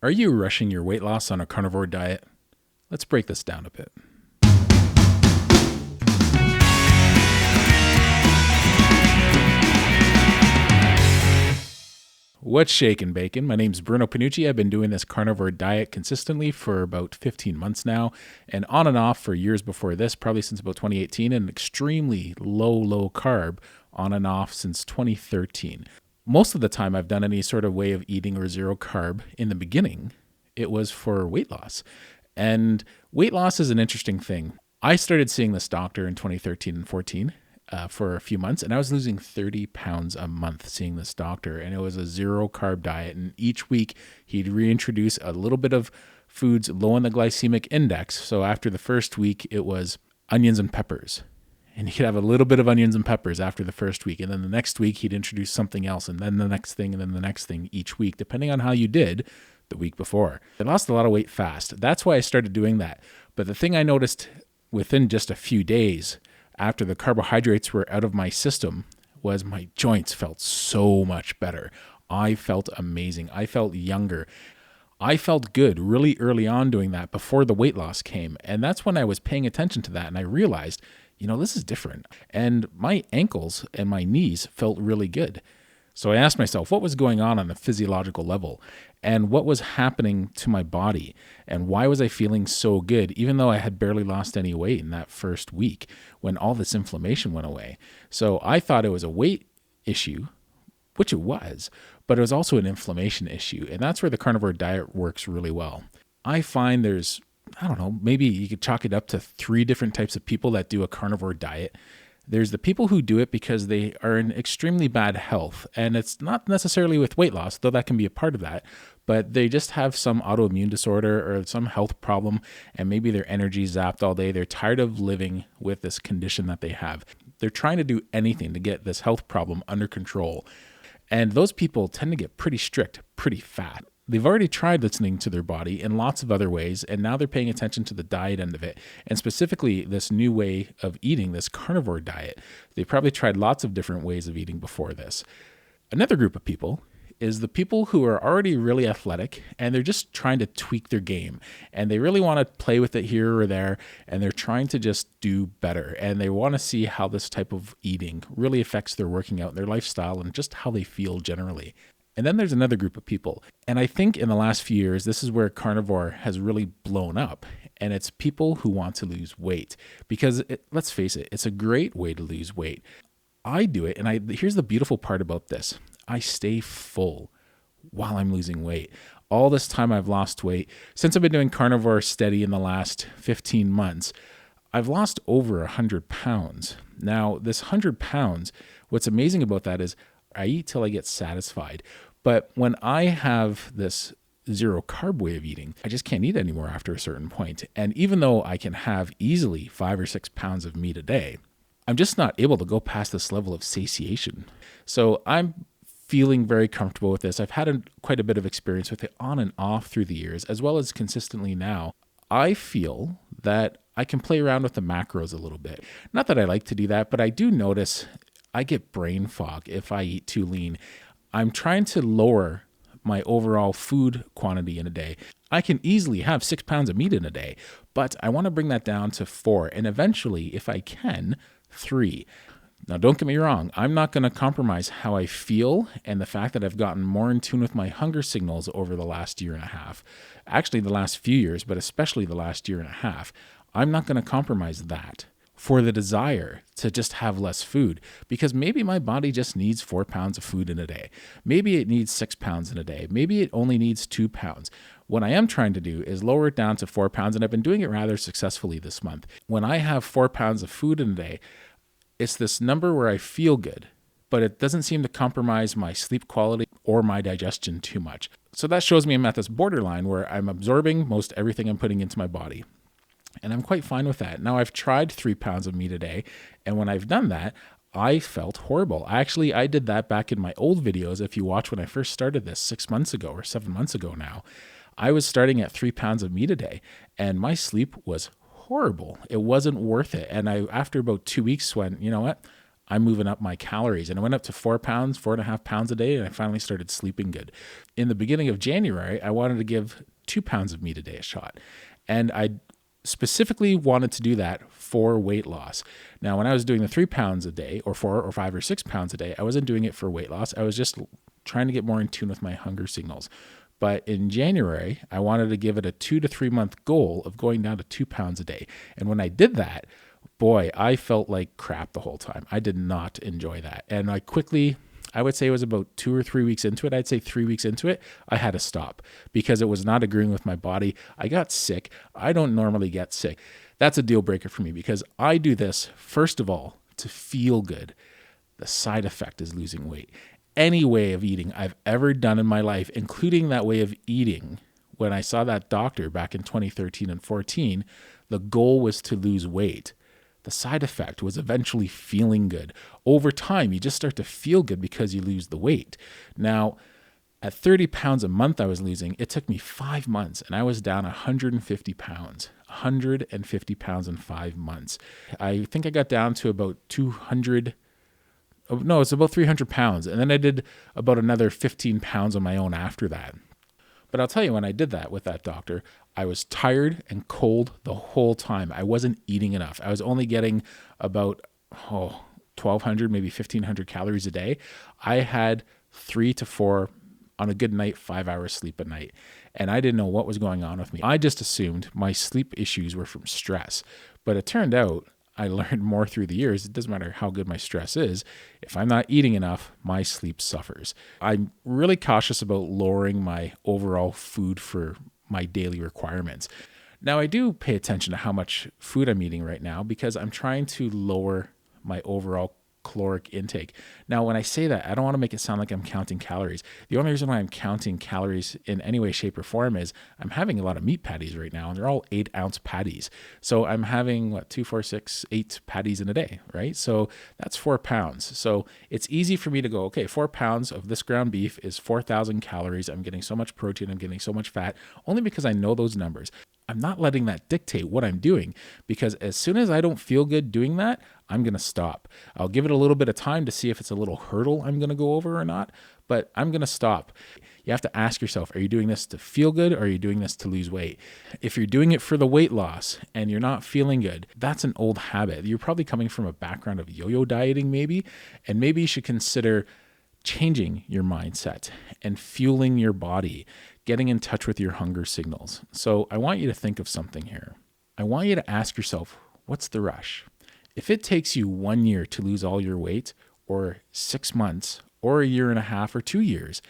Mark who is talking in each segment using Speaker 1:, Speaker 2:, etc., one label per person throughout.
Speaker 1: Are you rushing your weight loss on a carnivore diet? Let's break this down a bit. What's shaking, bacon? My name's Bruno Panucci. I've been doing this carnivore diet consistently for about 15 months now, and on and off for years before this, probably since about 2018, and extremely low carb on and off since 2013. Most of the time I've done any sort of way of eating or zero carb in the beginning, it was for weight loss. And weight loss is an interesting thing. I started seeing this doctor in 2013 and 14. For a few months, and I was losing 30 pounds a month seeing this doctor, and it was a zero carb diet, and each week he'd reintroduce a little bit of foods low in the glycemic index. So after the first week it was onions and peppers, and you could have a little bit of onions and peppers after the first week, and then the next week he'd introduce something else, and then the next thing, and then the next thing each week, depending on how you did the week before. I lost a lot of weight fast. That's why I started doing that. But the thing I noticed within just a few days after the carbohydrates were out of my system was my joints felt so much better. I felt amazing. I felt younger. I felt good really early on doing that before the weight loss came. And that's when I was paying attention to that. And I realized, this is different. And my ankles and my knees felt really good. So I asked myself, what was going on a physiological level, and what was happening to my body, and why was I feeling so good, even though I had barely lost any weight in that first week when all this inflammation went away? So I thought it was a weight issue, which it was, but it was also an inflammation issue. And that's where the carnivore diet works really well. I find there's, maybe you could chalk it up to 3 different types of people that do a carnivore diet. There's the people who do it because they are in extremely bad health, and it's not necessarily with weight loss, though that can be a part of that, but they just have some autoimmune disorder or some health problem, and maybe their energy is zapped all day. They're tired of living with this condition that they have. They're trying to do anything to get this health problem under control, and those people tend to get pretty strict, pretty fat. They've already tried listening to their body in lots of other ways, and now they're paying attention to the diet end of it, and specifically this new way of eating, this carnivore diet. They probably tried lots of different ways of eating before this. Another group of people is the people who are already really athletic, and they're just trying to tweak their game, and they really want to play with it here or there, and they're trying to just do better, and they want to see how this type of eating really affects their working out, their lifestyle, and just how they feel generally. And then there's another group of people. And I think in the last few years, this is where carnivore has really blown up. And it's people who want to lose weight. Because let's face it, it's a great way to lose weight. I do it, and here's the beautiful part about this. I stay full while I'm losing weight. All this time I've lost weight. Since I've been doing carnivore steady in the last 15 months, I've lost over 100 pounds. Now, this 100 pounds, what's amazing about that is I eat till I get satisfied. But when I have this zero carb way of eating, I just can't eat anymore after a certain point. And even though I can have easily 5 or 6 pounds of meat a day, I'm just not able to go past this level of satiation. So I'm feeling very comfortable with this. I've had quite a bit of experience with it on and off through the years, as well as consistently now. I feel that I can play around with the macros a little bit. Not that I like to do that, but I do notice I get brain fog if I eat too lean. I'm trying to lower my overall food quantity in a day. I can easily have 6 pounds of meat in a day, but I want to bring that down to 4, and eventually, if I can, 3. Now, don't get me wrong. I'm not going to compromise how I feel and the fact that I've gotten more in tune with my hunger signals over the last year and a half. Actually, the last few years, but especially the last year and a half. I'm not going to compromise that for the desire to just have less food, because maybe my body just needs 4 pounds of food in a day. Maybe it needs 6 pounds in a day. Maybe it only needs 2 pounds. What I am trying to do is lower it down to 4 pounds, and I've been doing it rather successfully this month. When I have 4 pounds of food in a day, it's this number where I feel good, but it doesn't seem to compromise my sleep quality or my digestion too much. So that shows me I'm at this borderline where I'm absorbing most everything I'm putting into my body. And I'm quite fine with that. Now, I've tried 3 pounds of meat a day, and when I've done that, I felt horrible. I did that back in my old videos. If you watch when I first started this 6 months ago or 7 months ago now, I was starting at 3 pounds of meat a day, and my sleep was horrible. It wasn't worth it. And after about 2 weeks went, you know what? I'm moving up my calories. And I went up to 4 pounds, 4.5 pounds a day, and I finally started sleeping good. In the beginning of January, I wanted to give 2 pounds of meat a day a shot. And I specifically wanted to do that for weight loss. Now, when I was doing the 3 pounds a day, or 4 or 5 or 6 pounds a day, I wasn't doing it for weight loss. I was just trying to get more in tune with my hunger signals. But in January, I wanted to give it a 2 to 3 month goal of going down to 2 pounds a day. And when I did that, boy, I felt like crap the whole time. I did not enjoy that. And I would say it was about 2 or 3 weeks into it. I'd say 3 weeks into it, I had to stop because it was not agreeing with my body. I got sick. I don't normally get sick. That's a deal breaker for me because I do this, first of all, to feel good. The side effect is losing weight. Any way of eating I've ever done in my life, including that way of eating, when I saw that doctor back in 2013 and 14, the goal was to lose weight. The side effect was eventually feeling good. Over time, you just start to feel good because you lose the weight. Now, at 30 pounds a month I was losing, it took me 5 months and I was down 150 pounds. 150 pounds in 5 months. I think I got down to about 200. No, it's about 300 pounds. And then I did about another 15 pounds on my own after that. But I'll tell you, when I did that with that doctor, I was tired and cold the whole time. I wasn't eating enough. I was only getting about 1,200, maybe 1,500 calories a day. I had 3 to 4, on a good night, 5 hours sleep a night. And I didn't know what was going on with me. I just assumed my sleep issues were from stress. But it turned out, I learned more through the years. It doesn't matter how good my stress is. If I'm not eating enough, my sleep suffers. I'm really cautious about lowering my overall food for my daily requirements. Now, I do pay attention to how much food I'm eating right now because I'm trying to lower my overall caloric intake. Now, when I say that, I don't want to make it sound like I'm counting calories. The only reason why I'm counting calories in any way, shape, or form is I'm having a lot of meat patties right now, and they're all 8-ounce patties. So I'm having 2, 4, 6, 8 patties in a day, right? So that's 4 pounds. So it's easy for me to go, okay, 4 pounds of this ground beef is 4,000 calories. I'm getting so much protein. I'm getting so much fat, only because I know those numbers. I'm not letting that dictate what I'm doing, because as soon as I don't feel good doing that, I'm going to stop. I'll give it a little bit of time to see if it's a little hurdle I'm going to go over or not, but I'm going to stop. You have to ask yourself, are you doing this to feel good or are you doing this to lose weight? If you're doing it for the weight loss and you're not feeling good, that's an old habit. You're probably coming from a background of yo-yo dieting maybe, and maybe you should consider changing your mindset and fueling your body, getting in touch with your hunger signals. So I want you to think of something here. I want you to ask yourself, what's the rush? If it takes you 1 year to lose all your weight, or 6 months, or a year and a half, or 2 years,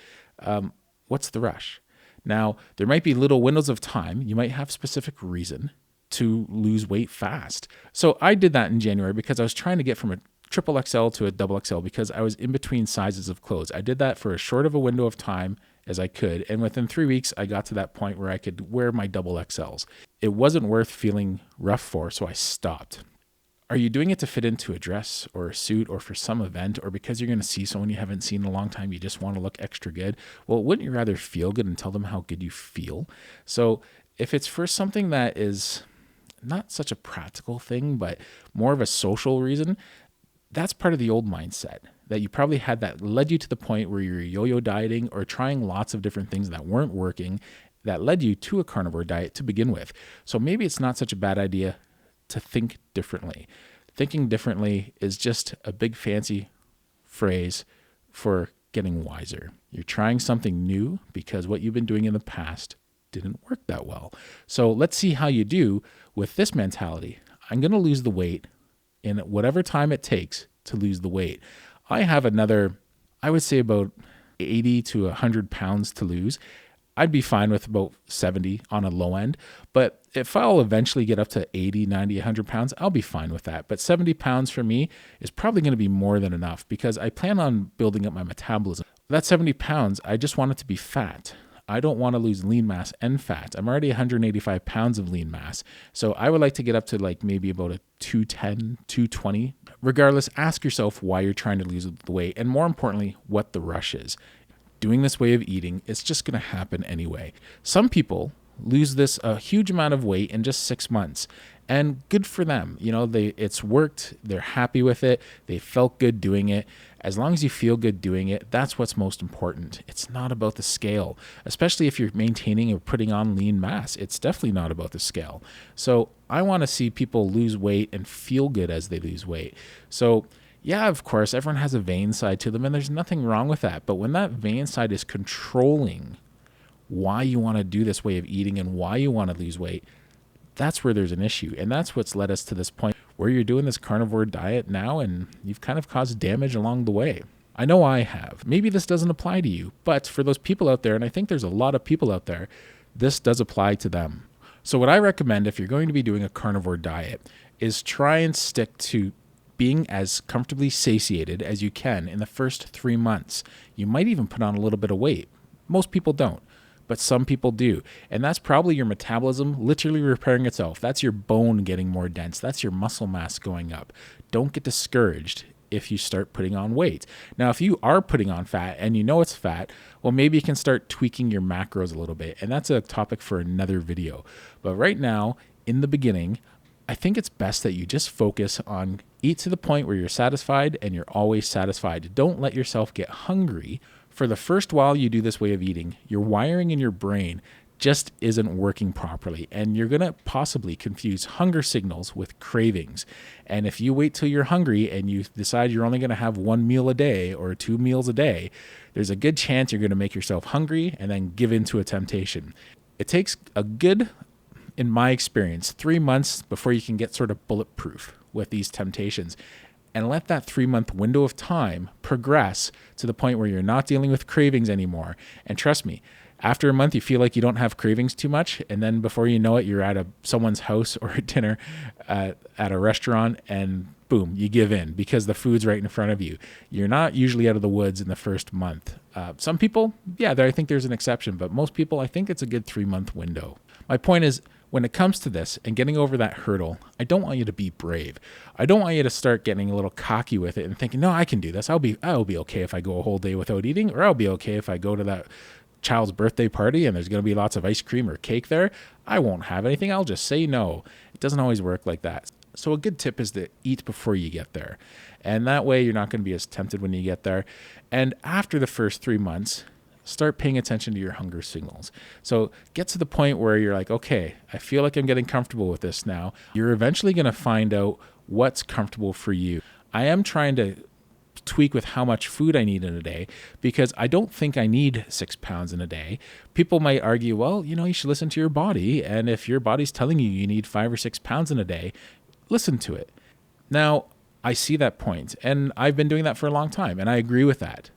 Speaker 1: what's the rush? Now, there might be little windows of time. You might have specific reason to lose weight fast. So I did that in January because I was trying to get from a triple XL to a double XL because I was in between sizes of clothes. I did that for as short of a window of time as I could. And within 3 weeks, I got to that point where I could wear my double XLs. It wasn't worth feeling rough for, so I stopped. Are you doing it to fit into a dress or a suit or for some event, or because you're going to see someone you haven't seen in a long time, you just want to look extra good? Well, wouldn't you rather feel good and tell them how good you feel? So if it's for something that is not such a practical thing, but more of a social reason, that's part of the old mindset that you probably had that led you to the point where you're yo-yo dieting or trying lots of different things that weren't working that led you to a carnivore diet to begin with. So maybe it's not such a bad idea to think differently. Thinking differently is just a big fancy phrase for getting wiser. You're trying something new because what you've been doing in the past didn't work that well. So let's see how you do with this mentality. I'm going to lose the weight in whatever time it takes to lose the weight. I have another, I would say about 80 to 100 pounds to lose. I'd be fine with about 70 on a low end, but if I'll eventually get up to 80, 90, 100 pounds, I'll be fine with that. But 70 pounds for me is probably going to be more than enough because I plan on building up my metabolism. That 70 pounds, I just want it to be fat. I don't want to lose lean mass and fat. I'm already 185 pounds of lean mass. So I would like to get up to like maybe about a 210, 220. Regardless, ask yourself why you're trying to lose the weight, and more importantly, what the rush is. Doing this way of eating, it's just going to happen anyway. Some people lose a huge amount of weight in just 6 months. And good for them. It's worked. They're happy with it. They felt good doing it. As long as you feel good doing it, that's what's most important. It's not about the scale, especially if you're maintaining or putting on lean mass. It's definitely not about the scale. So I want to see people lose weight and feel good as they lose weight. So yeah, of course, everyone has a vain side to them, and there's nothing wrong with that. But when that vain side is controlling why you want to do this way of eating and why you want to lose weight, that's where there's an issue. And that's what's led us to this point where you're doing this carnivore diet now and you've kind of caused damage along the way. I know I have. Maybe this doesn't apply to you, but for those people out there, and I think there's a lot of people out there, this does apply to them. So what I recommend if you're going to be doing a carnivore diet is try and stick to being as comfortably satiated as you can in the first 3 months. You might even put on a little bit of weight. Most people don't, but some people do. And that's probably your metabolism literally repairing itself. That's your bone getting more dense. That's your muscle mass going up. Don't get discouraged if you start putting on weight. Now, if you are putting on fat and you know it's fat, well, maybe you can start tweaking your macros a little bit. And that's a topic for another video. But right now, in the beginning, I think it's best that you just focus on eat to the point where you're satisfied and you're always satisfied. Don't let yourself get hungry. For the first while you do this way of eating, your wiring in your brain just isn't working properly, and you're going to possibly confuse hunger signals with cravings. And if you wait till you're hungry and you decide you're only going to have 1 meal a day or 2 meals a day, there's a good chance you're going to make yourself hungry and then give in to a temptation. It takes a good, in my experience, 3 months before you can get sort of bulletproof with these temptations. And let that 3-month window of time progress to the point where you're not dealing with cravings anymore. And trust me, after a month, you feel like you don't have cravings too much. And then before you know it, you're at someone's house or a dinner at a restaurant, and boom, you give in because the food's right in front of you. You're not usually out of the woods in the first month. Some people, yeah, I think there's an exception, but most people, I think it's a good 3-month window. My point is, when it comes to this and getting over that hurdle, I don't want you to be brave. I don't want you to start getting a little cocky with it and thinking, no, I can do this. I'll be okay if I go a whole day without eating, or I'll be okay if I go to that child's birthday party and there's going to be lots of ice cream or cake there. I won't have anything. I'll just say no. It doesn't always work like that. So a good tip is to eat before you get there. And that way you're not going to be as tempted when you get there. And after the first 3 months, start paying attention to your hunger signals. So get to the point where you're like, okay, I feel like I'm getting comfortable with this now. You're eventually going to find out what's comfortable for you. I am trying to tweak with how much food I need in a day, because I don't think I need 6 pounds in a day. People might argue, well, you should listen to your body. And if your body's telling you you need 5 or 6 pounds in a day, listen to it. Now, I see that point, and I've been doing that for a long time, and I agree with that.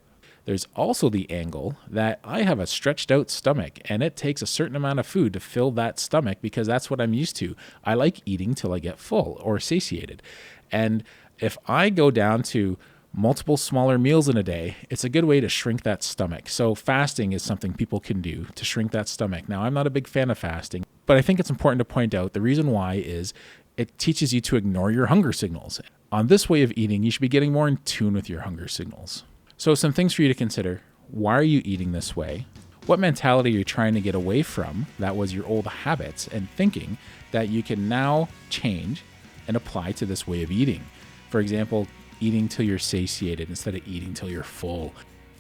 Speaker 1: There's also the angle that I have a stretched out stomach, and it takes a certain amount of food to fill that stomach because that's what I'm used to. I like eating till I get full or satiated. And if I go down to multiple smaller meals in a day, it's a good way to shrink that stomach. So fasting is something people can do to shrink that stomach. Now, I'm not a big fan of fasting, but I think it's important to point out the reason why is it teaches you to ignore your hunger signals. On this way of eating, you should be getting more in tune with your hunger signals. So some things for you to consider. Why are you eating this way? What mentality are you trying to get away from that was your old habits and thinking that you can now change and apply to this way of eating? For example, eating till you're satiated instead of eating till you're full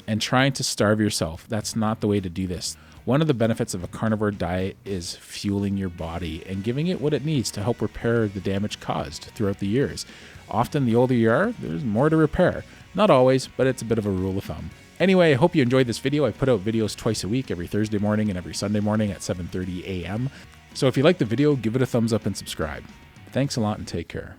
Speaker 1: and trying to starve yourself. That's not the way to do this. One of the benefits of a carnivore diet is fueling your body and giving it what it needs to help repair the damage caused throughout the years. Often the older you are, there's more to repair. Not always, but it's a bit of a rule of thumb. Anyway, I hope you enjoyed this video. I put out videos twice a week, every Thursday morning and every Sunday morning at 7:30 a.m. So if you like the video, give it a thumbs up and subscribe. Thanks a lot and take care.